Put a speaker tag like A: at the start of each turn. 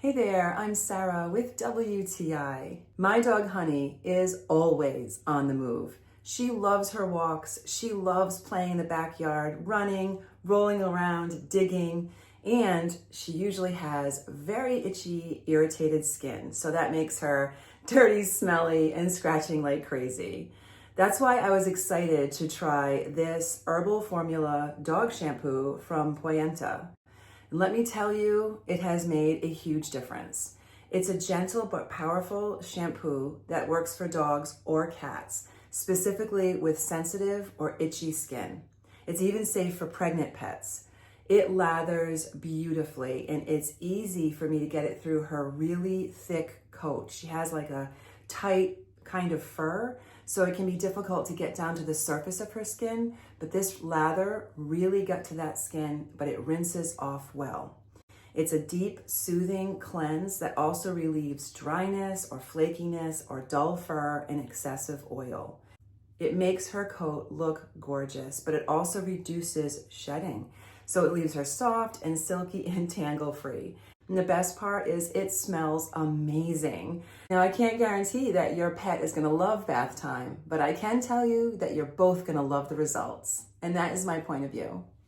A: Hey there, I'm Sarah with WTI. My dog Honey is always on the move. She loves her walks, she loves playing in the backyard, running, rolling around, digging, and she usually has very itchy, irritated skin. So that makes her dirty, smelly, and scratching like crazy. That's why I was excited to try this herbal formula dog shampoo from POINTA. And let me tell you, it has made a huge difference. It's a gentle but powerful shampoo that works for dogs or cats, specifically with sensitive or itchy skin. It's even safe for pregnant pets. It lathers beautifully and it's easy for me to get it through her really thick coat. She has like a tight kind of fur, so it can be difficult to get down to the surface of her skin, but this lather really got to that skin, but it rinses off well. It's a deep, soothing cleanse that also relieves dryness or flakiness or dull fur and excessive oil. It makes her coat look gorgeous, but it also reduces shedding. So it leaves her soft and silky and tangle-free. And the best part is it smells amazing. Now, I can't guarantee that your pet is gonna love bath time, but I can tell you that you're both gonna love the results. And that is my point of view.